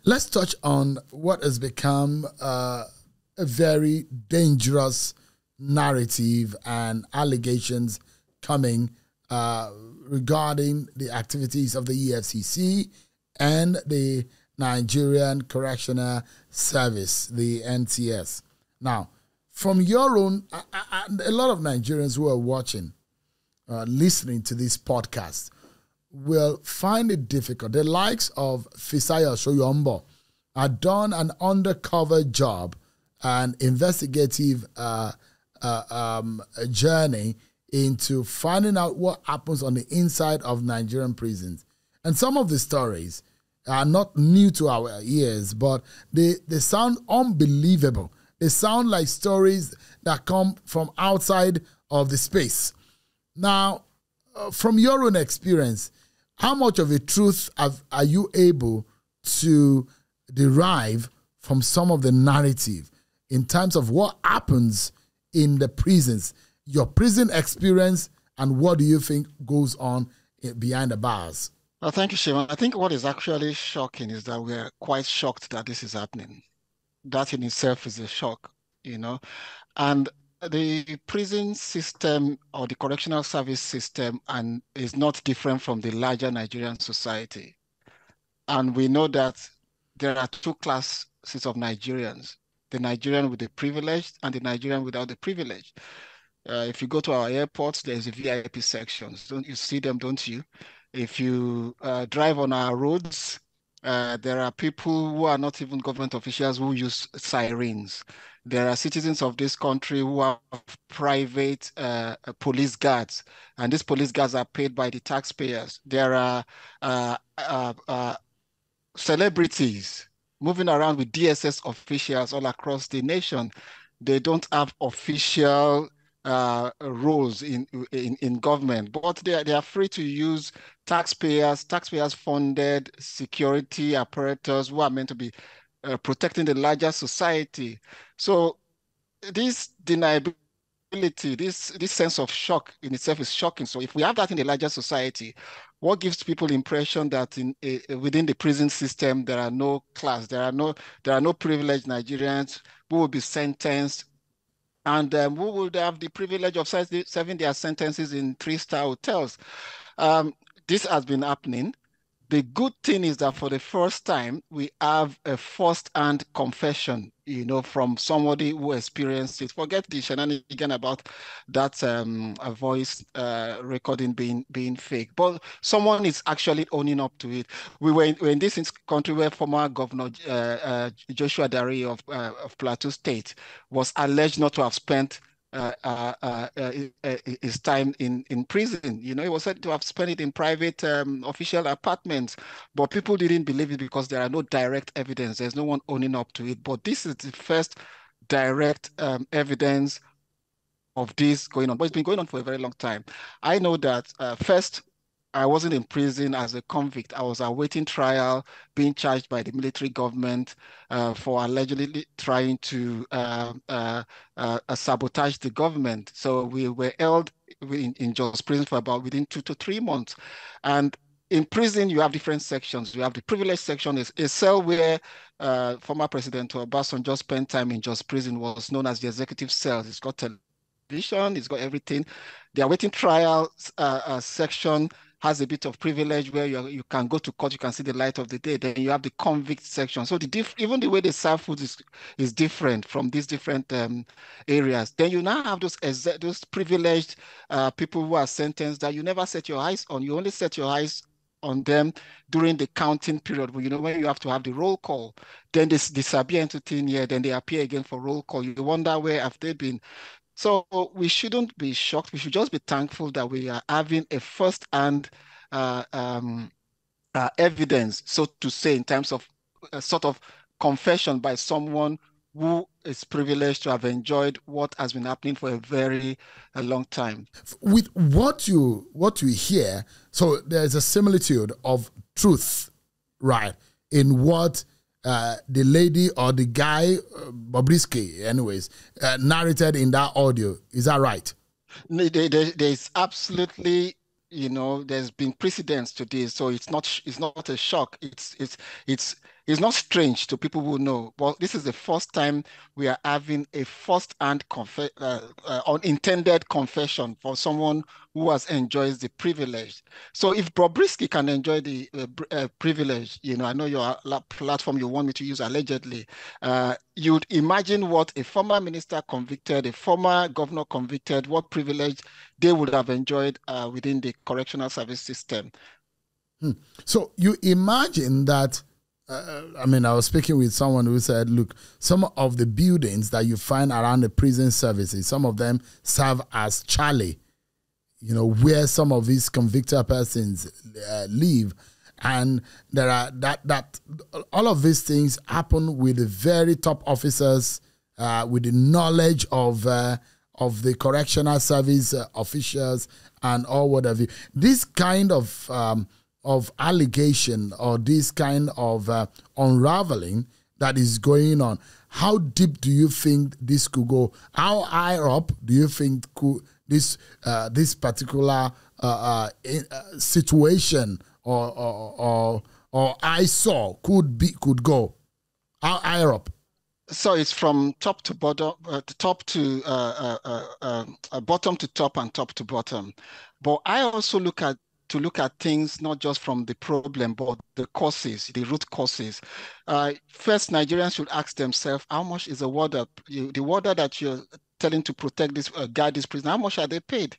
Let's touch on what has become a very dangerous narrative and allegations coming regarding the activities of the EFCC and the Nigerian Correctional Service, the NCS. Now, from your own, a lot of Nigerians who are watching, listening to this podcast, will find it difficult. The likes of Fisayo Soyombo have done an undercover job and investigative journey into finding out what happens on the inside of Nigerian prisons. And some of the stories are not new to our ears, but they sound unbelievable. They sound like stories that come from outside of the space. Now, from your own experience, how much of a truth are you able to derive from some of the narrative in terms of what happens in the prisons, your prison experience, and what do you think goes on behind the bars? Well, thank you, Shimon. I think what is actually shocking is that we're quite shocked that this is happening. That in itself is a shock, And the prison system or the correctional service system is not different from the larger Nigerian society. And we know that there are two classes of Nigerians, the Nigerian with the privilege and the Nigerian without the privilege. If you go to our airports, there's a VIP sections. Don't you see them, don't you? If you drive on our roads, there are people who are not even government officials who use sirens. There are citizens of this country who have private police guards, and these police guards are paid by the taxpayers. There are celebrities moving around with DSS officials all across the nation. They don't have official roles in government, but they are free to use taxpayers funded security apparatus who are meant to be protecting the larger society. So this deniability, this sense of shock in itself is shocking. So if we have that in the larger society, what gives people the impression that within the prison system there are no class, there are no privileged Nigerians who will be sentenced and who would have the privilege of serving their sentences in 3-star hotels. This has been happening. The good thing is that for the first time, we have a first-hand confession, from somebody who experienced it. Forget the shenanigan about that voice recording being fake, but someone is actually owning up to it. We were in this country where former Governor Joshua Dare of Plateau State was alleged not to have spent his time in prison. He was said to have spent it in private official apartments, but people didn't believe it because there are no direct evidence. There's no one owning up to it. But this is the first direct evidence of this going on. But it's been going on for a very long time. I know that first, I wasn't in prison as a convict. I was awaiting trial, being charged by the military government for allegedly trying to sabotage the government. So we were held in Jos prison for about within 2 to 3 months. And in prison, you have different sections. You have the privileged section, is a cell where former President Obasanjo spent time in Jos prison, was known as the executive cell. It's got television, it's got everything. The awaiting trial section has a bit of privilege where you can go to court, you can see the light of the day. Then you have the convict section. So even the way they serve food is different from these different areas. Then you now have those privileged people who are sentenced that you never set your eyes on. You only set your eyes on them during the counting period, when you have to have the roll call. Then they disappear into thin air, then they appear again for roll call. You wonder where have they been. So we shouldn't be shocked. We should just be thankful that we are having a first-hand evidence, so to say, in terms of a sort of confession by someone who is privileged to have enjoyed what has been happening for a long time. With what you hear, so there's a similitude of truth, right, in what the lady or the guy, Bobrisky, anyways, narrated in that audio. Is that right? There's absolutely there's been precedents to this, so it's not a shock. It's not strange to people who know. But this is the first time we are having a first-hand unintended confession for someone who has enjoyed the privilege. So if Bobrisky can enjoy the privilege, I know your platform you want me to use allegedly. You'd imagine what a former minister convicted, a former governor convicted, what privilege they would have enjoyed within the correctional service system. So you imagine that, I was speaking with someone who said, look, some of the buildings that you find around the prison services, some of them serve as chalet, where some of these convicted persons live. And there are that all of these things happen with the very top officers, with the knowledge of the correctional service officials and all whatever. This kind of allegation or this kind of unraveling that is going on, how deep do you think this could go? How high up do you think this particular situation or eyesore could go? How high up? So it's from top to bottom, bottom to top and top to bottom. But I also look at things not just from the problem, but the causes, the root causes. First, Nigerians should ask themselves, how much is the warder that you're telling to protect this, guard this prison, how much are they paid?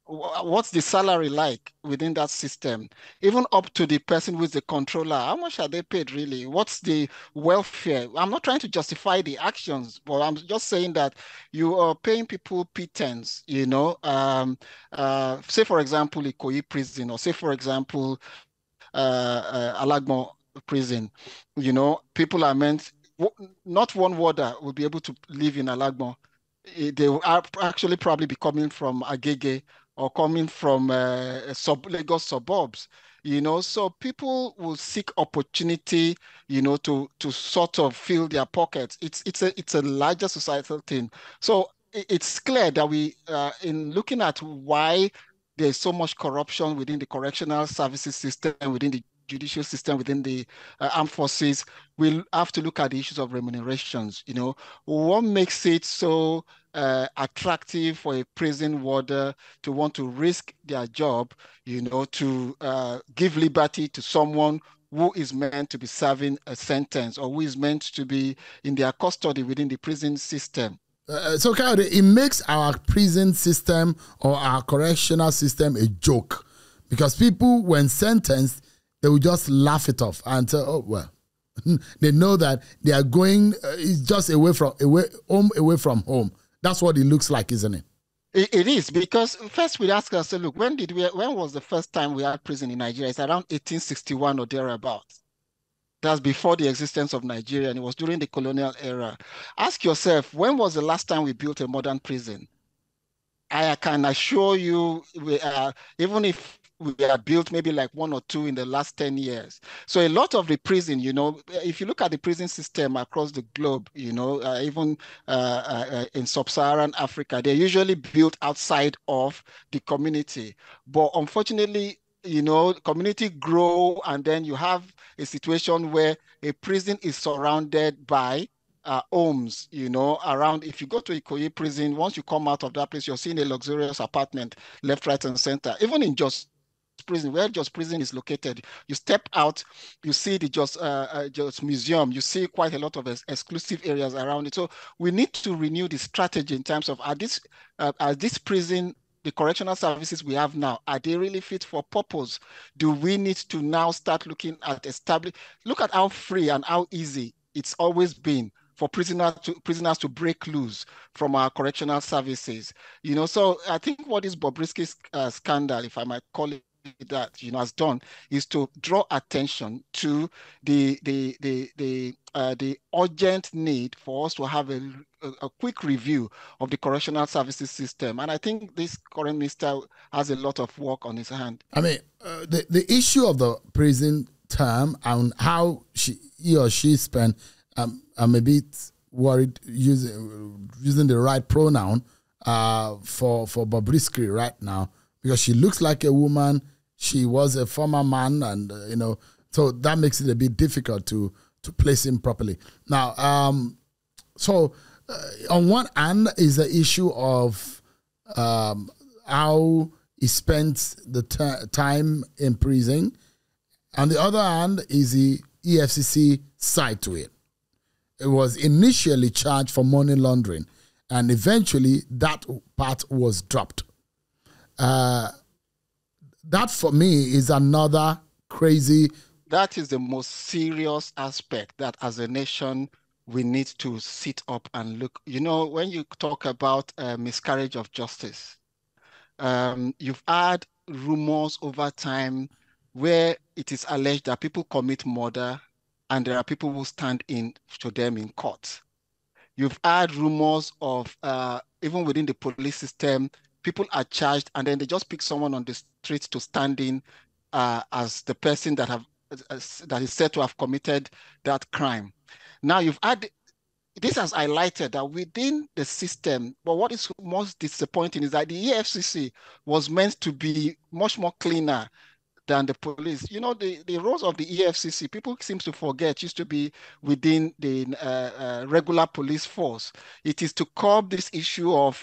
What's the salary like within that system? Even up to the person who is the controller, how much are they paid really? What's the welfare? I'm not trying to justify the actions, but I'm just saying that you are paying people pittance, say for example, Ikoyi prison, or say for example, Alagmo prison, people are meant, not one warder will be able to live in Alagmo. They will actually probably be coming from Agege or coming from Lagos suburbs, so people will seek opportunity, to sort of fill their pockets. It's a larger societal thing. So it's clear that we, in looking at why there's so much corruption within the correctional services system, within the judicial system, within the armed forces, we'll have to look at the issues of remunerations. What makes it so attractive for a prison warder to want to risk their job, to give liberty to someone who is meant to be serving a sentence or who is meant to be in their custody within the prison system? So, Kayode, it makes our prison system or our correctional system a joke, because people, when sentenced, they will just laugh it off and say, oh, well, they know that they are going, it's just away from home. That's what it looks like, isn't it? It is, because first we ask ourselves, look, when was the first time we had prison in Nigeria? It's around 1861 or thereabouts. That's before the existence of Nigeria, and it was during the colonial era. Ask yourself, when was the last time we built a modern prison? I can assure you, even if we have built maybe like one or two in the last 10 years. So a lot of the prison, if you look at the prison system across the globe, even in sub-Saharan Africa, they're usually built outside of the community. But unfortunately, community grow, and then you have a situation where a prison is surrounded by homes, around. If you go to Ikoyi prison, once you come out of that place, you're seeing a luxurious apartment left, right, and center. Even in Jos prison, where Jos prison is located, you step out, you see the Jos museum, you see quite a lot of exclusive areas around it. So we need to renew the strategy in terms of, are this prison, the correctional services we have now, are they really fit for purpose? Do we need to now start looking at look at how free and how easy it's always been for prisoners to break loose from our correctional services. So I think what this Bobrisky scandal, if I might call it that, has done, is to draw attention to the urgent need for us to have a quick review of the correctional services system. And I think this current minister has a lot of work on his hand. The issue of the prison term and how he or she spent, I'm a bit worried using the right pronoun for Bobrisky right now, because she looks like a woman. She was a former man, and so that makes it a bit difficult to place him properly. Now, on one hand is the issue of how he spent the time in prison. On the other hand is the EFCC side to it. It was initially charged for money laundering, and eventually that part was dropped. That for me is another crazy. That is the most serious aspect that as a nation we need to sit up and look. When you talk about miscarriage of justice, you've had rumors over time where it is alleged that people commit murder and there are people who stand in to them in court. You've had rumors of even within the police system, people are charged and then they just pick someone on the street to stand in as the person that is said to have committed that crime. Now you've had this has highlighted that within the system, but what is most disappointing is that the EFCC was meant to be much more cleaner than the police. The roles of the EFCC, people seem to forget, used to be within the regular police force. It is to curb this issue of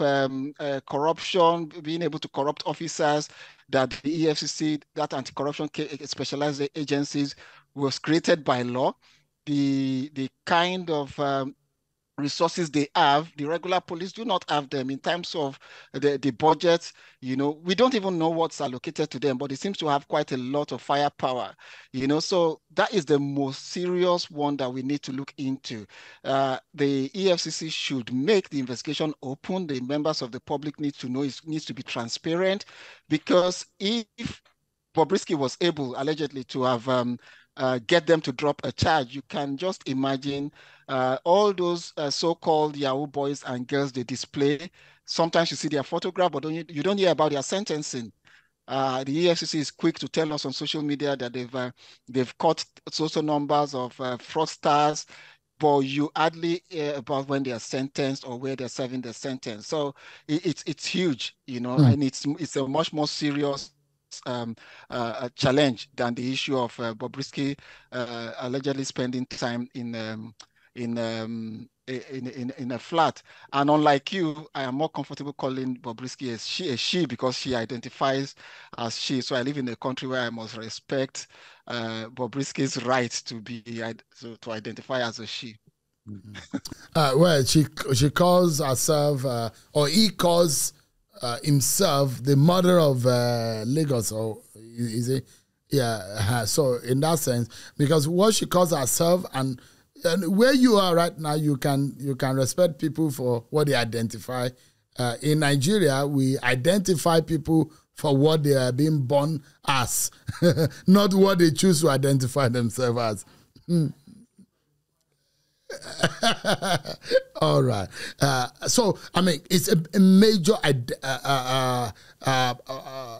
corruption, being able to corrupt officers, that the EFCC, that anti-corruption specialized agencies, was created by law. The kind of resources they have, the regular police do not have them in terms of the budget. We don't even know what's allocated to them, but it seems to have quite a lot of firepower. So that is the most serious one that we need to look into. The EFCC should make the investigation open. The members of the public need to know, it needs to be transparent, because if Bobrisky was able, allegedly, to have get them to drop a charge, you can just imagine all those so-called Yahoo boys and girls they display. Sometimes you see their photograph, but you don't hear about their sentencing. The EFCC is quick to tell us on social media that they've caught social numbers of fraudsters, but you hardly hear about when they are sentenced or where they're serving the sentence. So it's huge, and it's a much more serious a challenge than the issue of Bobrisky allegedly spending time in a flat. And unlike you, I am more comfortable calling Bobrisky a she because she identifies as she. So I live in a country where I must respect Bobrisky's right to identify as a she. Well, she calls herself, or he calls himself the mother of Lagos, or is it? Yeah. So in that sense, because what she calls herself, and where you are right now, you can respect people for what they identify. In Nigeria, we identify people for what they are being born as, not what they choose to identify themselves as. All right. So, I mean, it's a major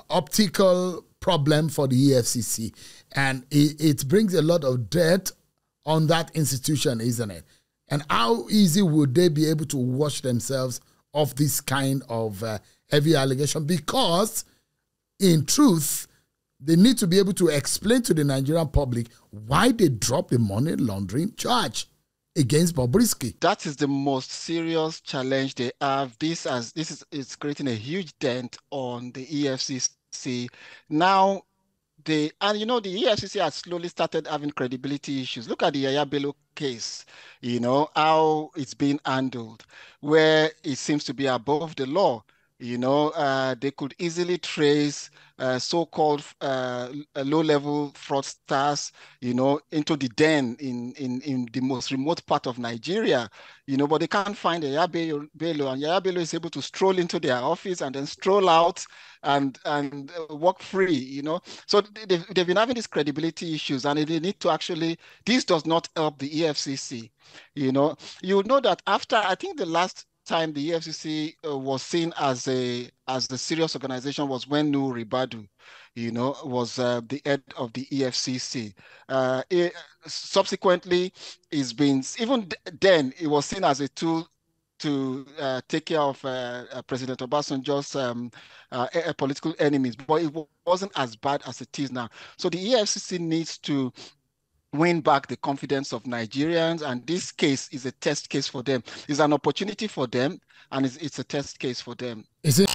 optical problem for the EFCC, and it brings a lot of debt on that institution, isn't it? And how easy would they be able to wash themselves of this kind of heavy allegation? Because, in truth, they need to be able to explain to the Nigerian public why they dropped the money laundering charge against Bobrisky. That is the most serious challenge they have. This is creating a huge dent on the EFCC. Now, the EFCC has slowly started having credibility issues. Look at the Yaya Bello case, how it's being handled, where it seems to be above the law. They could easily trace so-called low-level fraudsters, into the den in the most remote part of Nigeria, but they can't find Yaya Bello, and Yaya Bello is able to stroll into their office and then stroll out and walk free, So they've been having these credibility issues, and they need to actually, this does not help the EFCC. You know that after, I think the last time the EFCC was seen as a serious organization was when Nuhu Ribadu, was the head of the EFCC. Subsequently, it's been, even then, it was seen as a tool to take care of President Obasanjo's political enemies, but it wasn't as bad as it is now. So the EFCC needs to win back the confidence of Nigerians, and this case is a test case for them. It's an opportunity for them, and it's a test case for them. Is it?